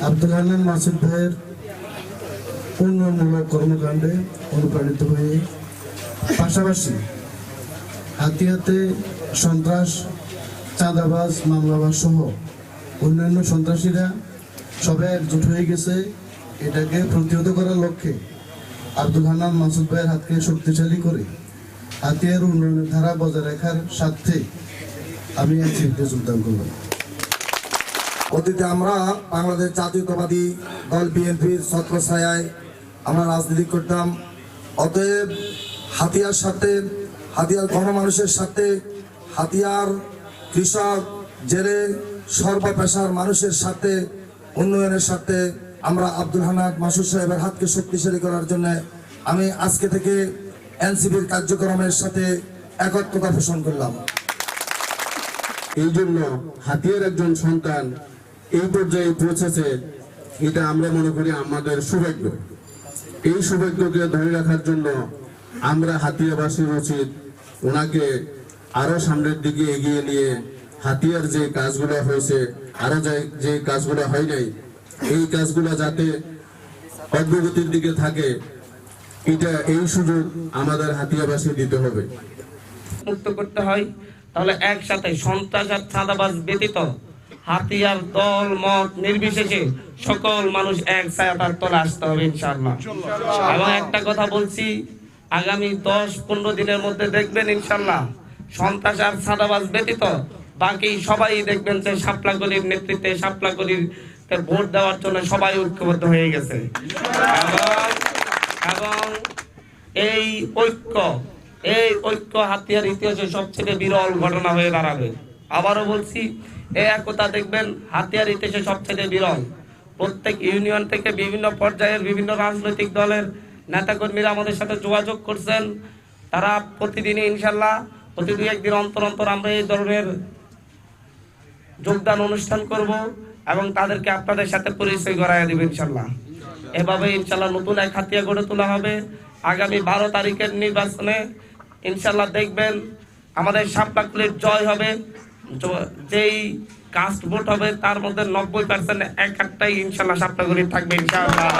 আব্দুল হান্নান মাসুদ ভাইয়ের উন্নয়নমূলক কর্মকাণ্ডে অনুপ্রাণিত হয়ে পাশাপাশি হাতিয়াতে সন্ত্রাস, চাঁদাবাজ, মামলাবাজ সহ অন্যান্য সন্ত্রাসীরা সবাই একজোট হয়ে গেছে। এটাকে প্রতিহত করার লক্ষ্যে আব্দুল হান্নান মাসুদ ভাইয়ের হাতকে শক্তিশালী করে হাতিয়ার উন্নয়নের ধারা বজায় রাখার স্বার্থে আমি এনসিপিতে যোগদান করলাম। অতীতে আমরা বাংলাদেশ জাতীয়তাবাদী দল বিএনপির ছত্রছায়ায় আমরা রাজনীতি করতাম। অতএব হাতিয়ার সাথে, হাতিয়ার গণমানুষের সাথে, হাতিয়ার কৃষক, জেলে, সর্বপেশার মানুষের সাথে, উন্নয়নের সাথে আমরা আব্দুল হান্নান মাসুদ সাহেবের হাতকে শক্তিশালী করার জন্য আমি আজকে থেকে এনসিপির কার্যক্রমের সাথে একত্রতা পোষণ করলাম। এই জন্য হাতিয়ার একজন সন্তান এই পর্যায়ে পৌঁছেছে, এটা আমরা মনে করি আমাদের সৌভাগ্য। এই সৌভাগ্যকে ধরে রাখার জন্য আমরা হাতিয়াবাসীর উচিত ওনাকে আরো সামনের দিকে এগিয়ে নিয়ে হাতিয়ার যে কাজগুলো হয়েছে, আরো যে কাজগুলো হয় নাই, এই কাজগুলো যাতে অগ্রগতির দিকে থাকে, এই সুযোগ আমাদের হাতিয়াবাসী দিতে হবে। মুক্ত করতে হয়, তাহলে একসাথে সন্ত্রাস আর চাঁদাবাজ ব্যতীত হাতিয়ার দল মত নির্বিশেষে সকল মানুষ এক ছায়ার তলে আসতে হবে ইনশাআল্লাহ। এবং একটা কথা বলছি, আগামী 10-15 দিনের মধ্যে দেখবেন ইনশাআল্লাহ সন্ত্রাস আর চাঁদাবাজ ব্যতীত বাকি সবাই দেখবেন যে শাপলাগলির নেতৃত্বে, শাপলাগলির ভোট দেওয়ার জন্য সবাই ঐক্যবদ্ধ হয়ে গেছে। এবং এই ঐক্য হাতিয়ার ইতিহাসে সবচেয়ে বিরল ঘটনা হয়ে দাঁড়াবে। আবারও বলছি, এই একতা দেখবেন হাতিয়ার ইতিহাসে সবচেয়ে বিরল। প্রত্যেক ইউনিয়ন থেকে বিভিন্ন পর্যায়ের বিভিন্ন রাজনৈতিক দলের নেতাকর্মীরা আমাদের সাথে যোগাযোগ করছেন। তারা প্রতিদিনই ইনশাল্লাহ প্রতি 2-1 দিন অন্তর অন্তর আমরা এই ধরনের যোগদান অনুষ্ঠান করব এবং তাদেরকে আপনাদের সাথে পরিচয় করাইয়া দেব ইনশাল্লাহ। এভাবে ইনশাল্লাহ নতুন এক হাতিয়া গড়ে তোলা হবে। আগামী 12 তারিখের নির্বাচনে ইনশাল্লাহ দেখবেন আমাদের শাপলাকলির জয় হবে। যেই কাস্ট ভোট হবে তার মধ্যে 90% একটাই ইনশাল্লাহ শাপলাকলির থাকবে ইনশাআল্লাহ।